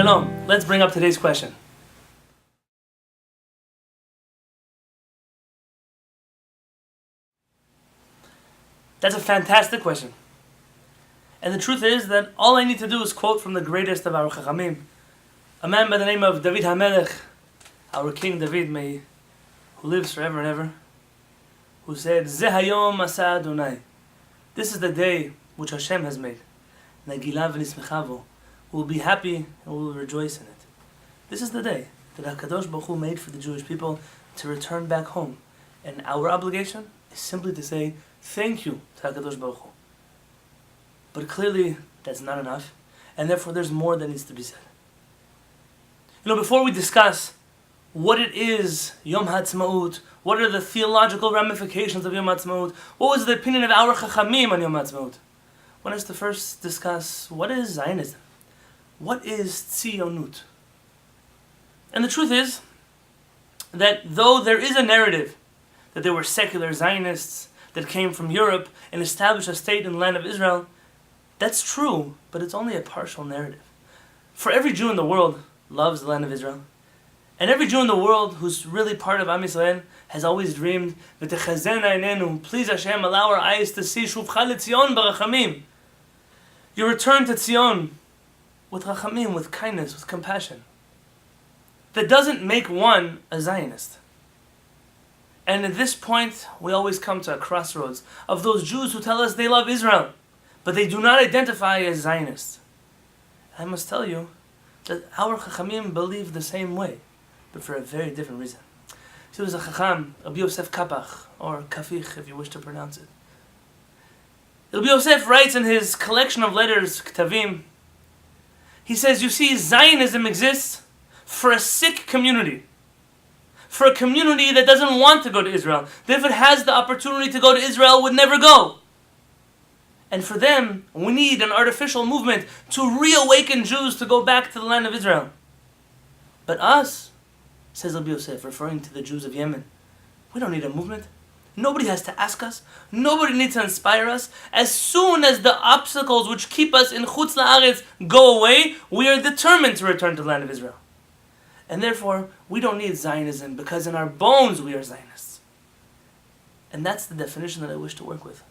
Shalom. Let's bring up today's question. That's a fantastic question. And the truth is that all I need to do is quote from the greatest of our Chachamim, a man by the name of David HaMelech, our King David, who lives forever and ever, who said, Zeh hayom asa Adonai. This is the day which Hashem has made. Nagilah v'nismecha. We will be happy and we will rejoice in it. This is the day that HaKadosh Baruch Hu made for the Jewish people to return back home. And our obligation is simply to say thank you to HaKadosh Baruch Hu. But clearly that's not enough, and therefore there's more that needs to be said. Before we discuss what it is Yom HaAtzmaut, what are the theological ramifications of Yom HaAtzmaut, what was the opinion of our Chachamim on Yom HaAtzmaut, I want us to first discuss what is Zionism. What is Tzionut? And the truth is that though there is a narrative that there were secular Zionists that came from Europe and established a state in the land of Israel, that's true, but it's only a partial narrative. For every Jew in the world loves the land of Israel, and every Jew in the world who's really part of Am Yisrael has always dreamed, V'techazena einenu, please Hashem, allow our eyes to see Shuvcha leTzion barachamim. You return to Tzion with rachamim, with kindness, with compassion. That doesn't make one a Zionist. And at this point, we always come to a crossroads of those Jews who tell us they love Israel, but they do not identify as Zionists. I must tell you that our Chachamim believe the same way, but for a very different reason. So there's a Chacham, Rabbi Yosef Kapach, or Kafich if you wish to pronounce it. Rabbi Yosef writes in his collection of letters, Ktavim, he says, you see, Zionism exists for a sick community. For a community that doesn't want to go to Israel. That if it has the opportunity to go to Israel, would never go. And for them, we need an artificial movement to reawaken Jews to go back to the land of Israel. But us, says Rabbi Yosef, referring to the Jews of Yemen, we don't need a movement. Nobody has to ask us. Nobody needs to inspire us. As soon as the obstacles which keep us in Chutz La'aretz go away, we are determined to return to the land of Israel. And therefore, we don't need Zionism because in our bones we are Zionists. And that's the definition that I wish to work with.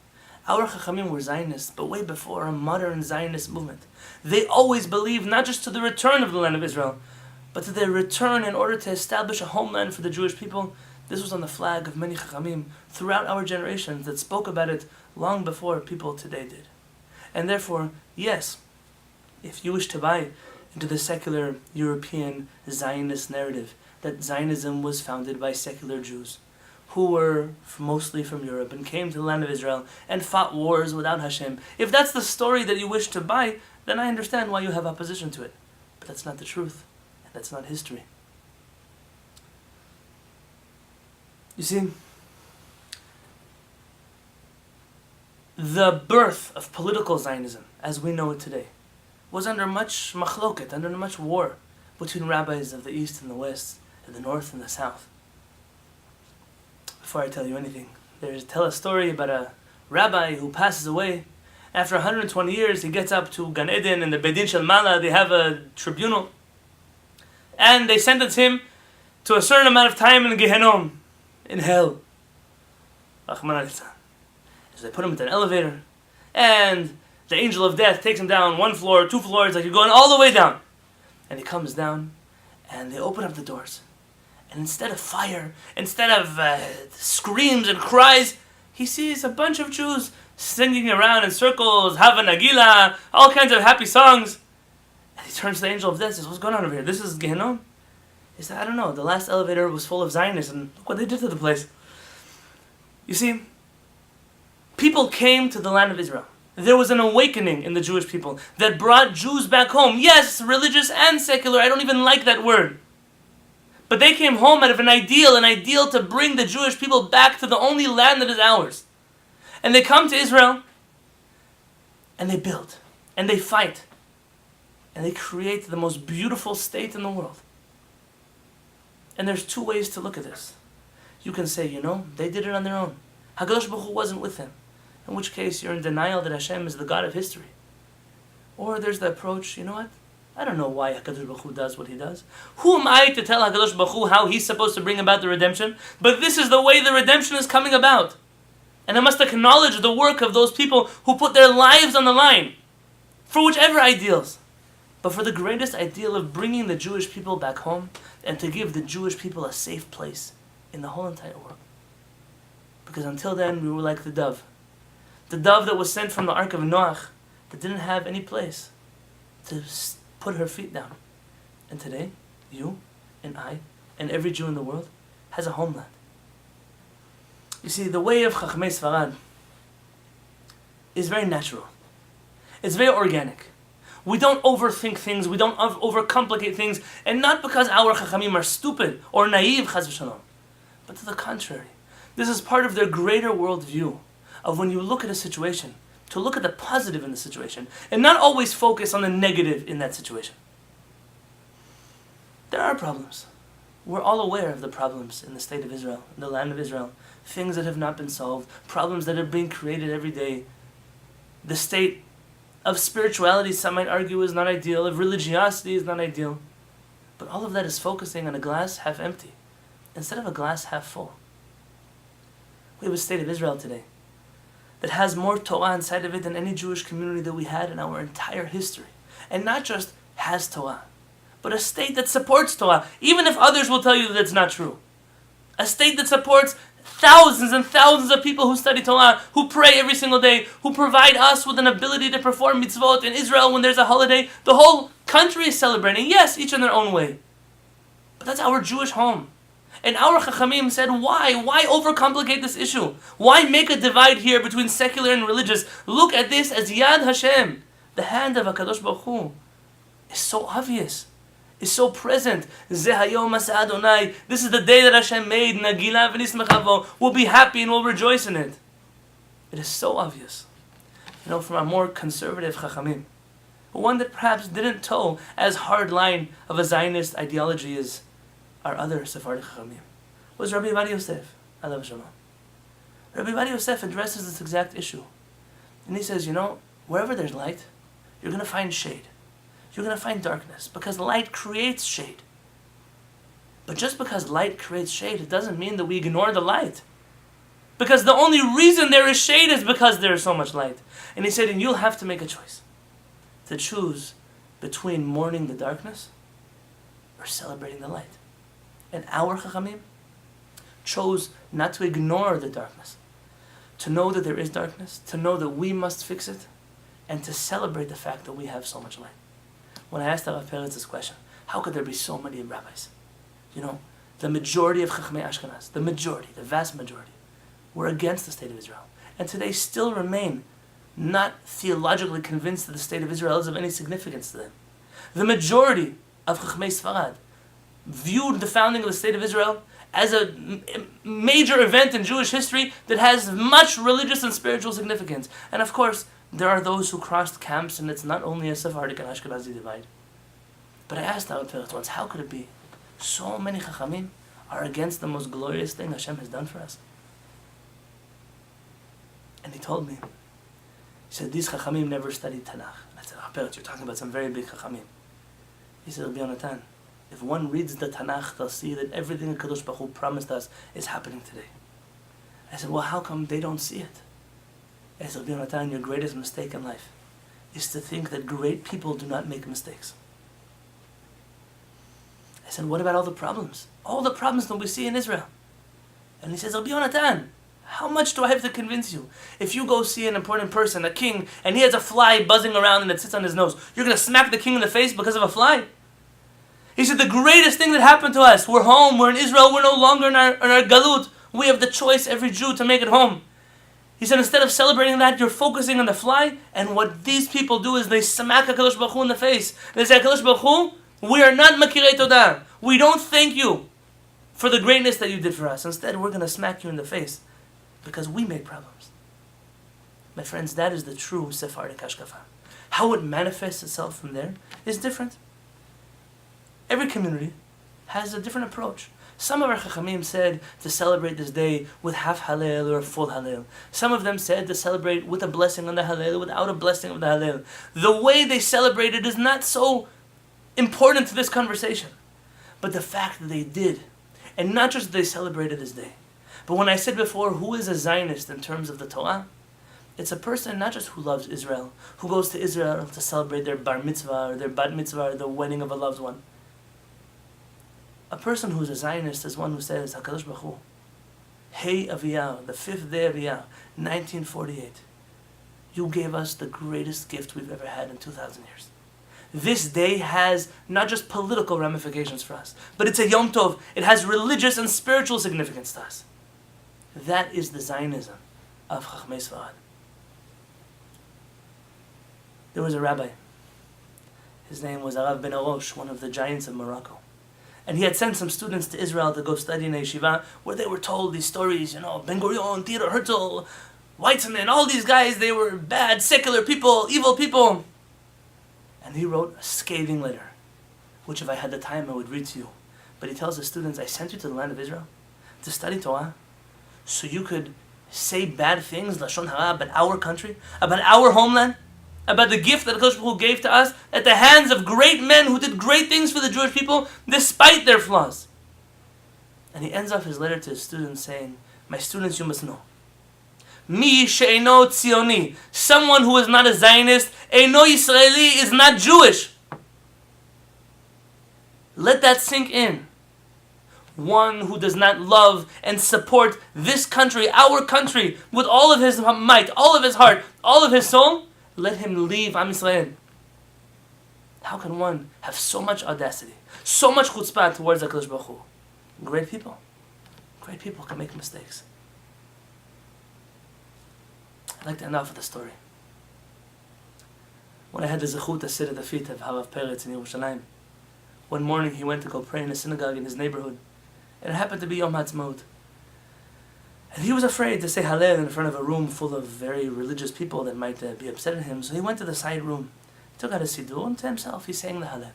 Our Chachamim were Zionists, but way before a modern Zionist movement. They always believed not just to the return of the land of Israel, but to their return in order to establish a homeland for the Jewish people. This was on the flag of many Chachamim throughout our generations that spoke about it long before people today did. And therefore, yes, if you wish to buy into the secular European Zionist narrative that Zionism was founded by secular Jews who were mostly from Europe and came to the land of Israel and fought wars without Hashem, if that's the story that you wish to buy, then I understand why you have opposition to it. But that's not the truth, and that's not history. You see, the birth of political Zionism, as we know it today, was under much machloket, under much war between rabbis of the East and the West, and the North and the South. Before I tell you anything, tell a story about a rabbi who passes away. After 120 years, he gets up to Gan Eden, and the Bedin Shel Mala, they have a tribunal, and they sentence him to a certain amount of time in Gehenom, in hell. So they put him into an elevator, and the angel of death takes him down 1 floor, 2 floors, like you're going all the way down. And he comes down, and they open up the doors. And instead of fire, instead of screams and cries, he sees a bunch of Jews singing around in circles, Hava Nagila, all kinds of happy songs. And he turns to the angel of death and says, what's going on over here? This is Gehenom? He said, I don't know, the last elevator was full of Zionists, and look what they did to the place. You see, people came to the land of Israel. There was an awakening in the Jewish people that brought Jews back home. Yes, religious and secular, I don't even like that word. But they came home out of an ideal to bring the Jewish people back to the only land that is ours. And they come to Israel, and they build, and they fight, and they create the most beautiful state in the world. And there's 2 ways to look at this. You can say, they did it on their own. HaKadosh Baruch Hu wasn't with them. In which case, you're in denial that Hashem is the God of history. Or there's the approach, I don't know why HaKadosh Baruch Hu does what he does. Who am I to tell HaKadosh Baruch Hu how he's supposed to bring about the redemption? But this is the way the redemption is coming about. And I must acknowledge the work of those people who put their lives on the line for whichever ideals. But for the greatest ideal of bringing the Jewish people back home and to give the Jewish people a safe place in the whole entire world. Because until then, we were like the dove. The dove that was sent from the Ark of Noach that didn't have any place to put her feet down. And today, you and I and every Jew in the world has a homeland. You see, the way of Chachamei Sfarad is very natural. It's very organic. We don't overthink things, we don't overcomplicate things, and not because our Chachamim are stupid or naive, chas v'shalom, but to the contrary. This is part of their greater worldview of when you look at a situation, to look at the positive in the situation, and not always focus on the negative in that situation. There are problems. We're all aware of the problems in the state of Israel, in the land of Israel, things that have not been solved, problems that are being created every day. The state of spirituality, some might argue, is not ideal, of religiosity is not ideal. But all of that is focusing on a glass half empty, instead of a glass half full. We have a state of Israel today that has more Torah inside of it than any Jewish community that we had in our entire history. And not just has Torah, but a state that supports Torah, even if others will tell you that it's not true. A state that supports thousands and thousands of people who study Torah, who pray every single day, who provide us with an ability to perform mitzvot. In Israel, when there's a holiday, the whole country is celebrating. Yes, each in their own way. But that's our Jewish home. And our Chachamim said, why? Why overcomplicate this issue? Why make a divide here between secular and religious? Look at this as Yad Hashem. The hand of HaKadosh Baruch Hu is so obvious. Is so present. This is the day that Hashem made. Nagilah v'nismecha bo. We'll be happy and we'll rejoice in it. It is so obvious. You know, from a more conservative Chachamim, one that perhaps didn't toe as hard line of a Zionist ideology as our other Sephardic Chachamim, was Rabbi Yosef, alav shalom. Rabbi Yosef addresses this exact issue. And he says, you know, wherever there's light, you're going to find shade. You're going to find darkness, because light creates shade. But just because light creates shade, it doesn't mean that we ignore the light. Because the only reason there is shade is because there is so much light. And he said, and you'll have to make a choice. To choose between mourning the darkness or celebrating the light. And our Chachamim chose not to ignore the darkness. To know that there is darkness, to know that we must fix it, and to celebrate the fact that we have so much light. When I asked Rav Peretz this question, how could there be so many rabbis? You know, the majority of Chachmei Ashkenaz, the vast majority, were against the state of Israel. And today still remain not theologically convinced that the state of Israel is of any significance to them. The majority of Chachmei Sfarad viewed the founding of the state of Israel as a major event in Jewish history that has much religious and spiritual significance. And of course, there are those who crossed camps, and it's not only a Sephardic and Ashkenazi divide. But I asked Rav Peretz once, how could it be so many Chachamim are against the most glorious thing Hashem has done for us? And he told me, he said, these Chachamim never studied Tanakh. And I said, Rav Peretz, you're talking about some very big Chachamim. He said, Rabbi Yonatan, if one reads the Tanakh, they'll see that everything that Kadosh Baruch Hu promised us is happening today. I said, well, how come they don't see it? I said, Rabbi Yonatan, your greatest mistake in life is to think that great people do not make mistakes. I said, what about all the problems? All the problems that we see in Israel. And he says, Rabbi Yonatan, how much do I have to convince you? If you go see an important person, a king, and he has a fly buzzing around and it sits on his nose, you're going to smack the king in the face because of a fly? He said, the greatest thing that happened to us, we're home, we're in Israel, we're no longer in our galut. We have the choice, every Jew, to make it home. He said, instead of celebrating that, you're focusing on the fly, and what these people do is they smack HaKadosh Baruch Hu in the face. They say, HaKadosh Baruch Hu, we are not makirei todah. We don't thank you for the greatness that you did for us. Instead, we're going to smack you in the face because we made problems. My friends, that is the true Sephardic Hashkafa. How it manifests itself from there is different. Every community has a different approach. Some of our Chachamim said to celebrate this day with half Hallel or a full Hallel. Some of them said to celebrate with a blessing on the Hallel, without a blessing of the Hallel. The way they celebrated is not so important to this conversation. But the fact that they did, and not just that they celebrated this day, but when I said before, who is a Zionist in terms of the Torah? It's a person not just who loves Israel, who goes to Israel to celebrate their bar mitzvah or their bat mitzvah or the wedding of a loved one. A person who's a Zionist is one who says, HaKadosh Baruch Hu, Hey Aviyah, the 5th day of Aviyah, 1948, you gave us the greatest gift we've ever had in 2,000 years. This day has not just political ramifications for us, but it's a Yom Tov. It has religious and spiritual significance to us. That is the Zionism of Chachmei Sfarad. There was a rabbi. His name was Arav Ben Arosh, one of the giants of Morocco. And he had sent some students to Israel to go study in a yeshiva, where they were told these stories, Ben Gurion, Theodor Herzl, Weitzman, all these guys, they were bad, secular people, evil people. And he wrote a scathing letter, which if I had the time I would read to you. But he tells the students, I sent you to the land of Israel to study Torah, so you could say bad things, Lashon Hara, about our country, about our homeland, about the gift that HaKadosh Baruch Hu gave to us at the hands of great men who did great things for the Jewish people despite their flaws. And he ends off his letter to his students saying, my students, you must know, Mi she'eno Tzioni, someone who is not a Zionist, Eino Yisraeli, is not Jewish. Let that sink in. One who does not love and support this country, our country, with all of his might, all of his heart, all of his soul, let him leave Am Yisrael. How can one have so much audacity, so much chutzpah towards HaKadosh Baruch Hu? Great people can make mistakes. I'd like to end off with a story. When I had the zechut to sit at the feet of Harav Peretz in Yerushalayim, one morning he went to go pray in a synagogue in his neighborhood, and it happened to be Yom HaAtzmaut. And he was afraid to say Hallel in front of a room full of very religious people that might be upset at him, so he went to the side room, took out a siddur, and to himself he sang the Hallel.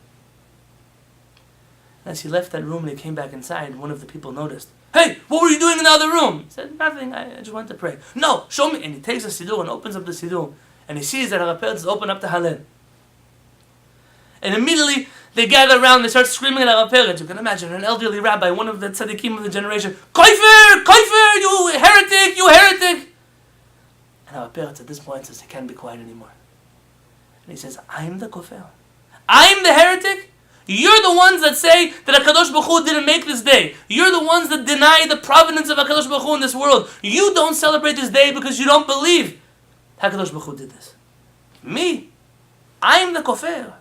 And as he left that room and he came back inside, one of the people noticed, hey, what were you doing in the other room? He said, nothing, I just went to pray. No, show me. And he takes the siddur and opens up the siddur, and he sees that Harav Peretz has opened up the Hallel. And immediately they gather around, they start screaming at Harav Peretz. You can imagine an elderly rabbi, one of the tzaddikim of the generation, Koifer, Koifer, you heretic, you heretic. And Harav Peretz at this point says he can't be quiet anymore. And he says, I'm the kofer. I'm the heretic? You're the ones that say that HaKadosh Baruch Hu didn't make this day. You're the ones that deny the providence of HaKadosh Baruch Hu in this world. You don't celebrate this day because you don't believe HaKadosh Baruch Hu did this. Me, I'm the kofer.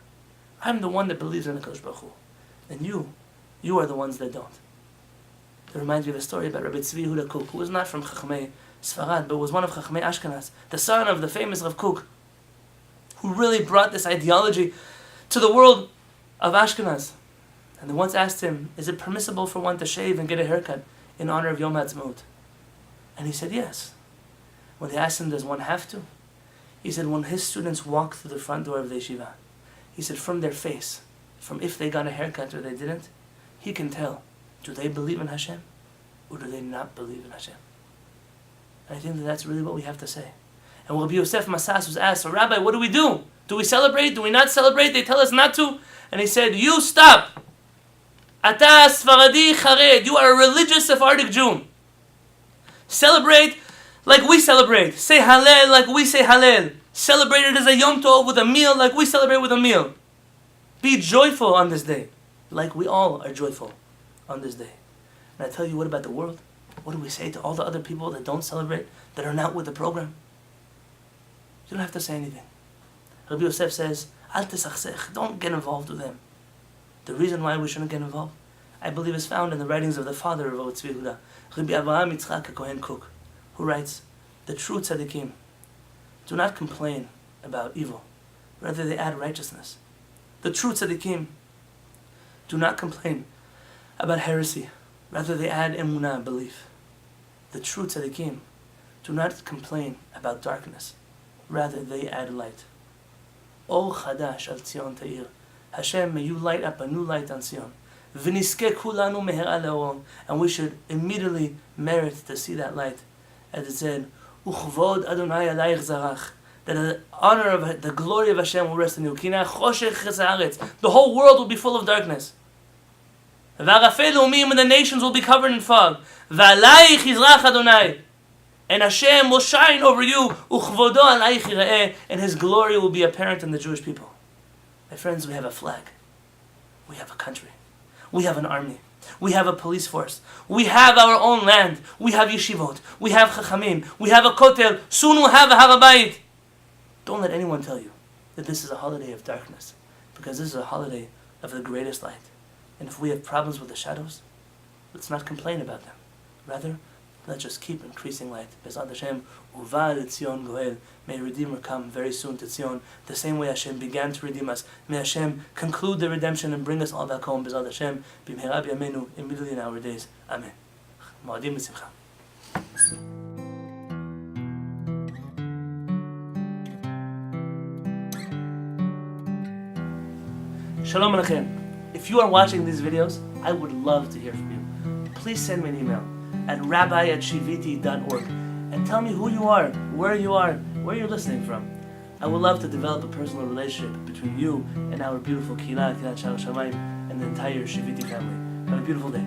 I'm the one that believes in HaKadosh Baruch Hu. And you are the ones that don't. It reminds me of a story about Rabbi Tzvi Yehuda Kook, who was not from Chachmei Sfarad, but was one of Chachmei Ashkenaz, the son of the famous Rav Kook, who really brought this ideology to the world of Ashkenaz. And they once asked him, is it permissible for one to shave and get a haircut in honor of Yom HaAtzmaut? And he said yes. When they asked him, does one have to? He said, when his students walk through the front door of the yeshiva, he said, from their face, from if they got a haircut or they didn't, he can tell, do they believe in Hashem or do they not believe in Hashem? And I think that that's really what we have to say. And Rabbi Yosef Masas was asked, so Rabbi, what do we do? Do we celebrate? Do we not celebrate? They tell us not to. And he said, you stop. Ata Sfaradi Chared. You are a religious Sephardic Jew. Celebrate like we celebrate. Say Hallel like we say Hallel. Celebrate it as a Yom Tov with a meal like we celebrate with a meal. Be joyful on this day like we all are joyful on this day. And I tell you, what about the world? What do we say to all the other people that don't celebrate, that are not with the program? You don't have to say anything. Rabbi Yosef says, Al tesachsech, don't get involved with them. The reason why we shouldn't get involved, I believe, is found in the writings of the father of Rabbi Tzvi Yehuda, Rabbi Avraham Yitzchak Kohen Kook, who writes, the true tzaddikim do not complain about evil, rather they add righteousness. The true tzaddikim do not complain about heresy, rather they add emunah, belief. The true tzaddikim do not complain about darkness, rather they add light. Or chadash al Tzion ta'ir. Hashem, may you light up a new light on Zion. V'niske kulanu mehera le'orom. And we should immediately merit to see that light. As it said, Uchvod Adonai alayich zarach. that the honor of the glory of Hashem will rest in you. The whole world will be full of darkness. And the nations will be covered in fog. And Hashem will shine over you, and His glory will be apparent in the Jewish people. My friends, we have a flag. We have a country. We have an army. We have a police force. We have our own land. We have yeshivot. We have chachamim. We have a kotel. Soon we'll have a Har HaBayit. Don't let anyone tell you that this is a holiday of darkness, because this is a holiday of the greatest light. And if we have problems with the shadows, let's not complain about them. Rather, let's just keep increasing light. Bezat Hashem, uvad Tzion goel. May Redeemer come very soon to Tzion. The same way Hashem began to redeem us. May Hashem conclude the redemption and bring us all back home. Bezat Hashem, b'mehera b'yameinu, immediately in our days. Amen. Moadim b'simcha. Shalom Aleichem. If you are watching these videos, I would love to hear from you. Please send me an email at rabbi@shiviti.org and tell me who you are, where you're listening from. I would love to develop a personal relationship between you and our beautiful Kehillat, Kehillat HaShamayim, and the entire Shiviti family. Have a beautiful day.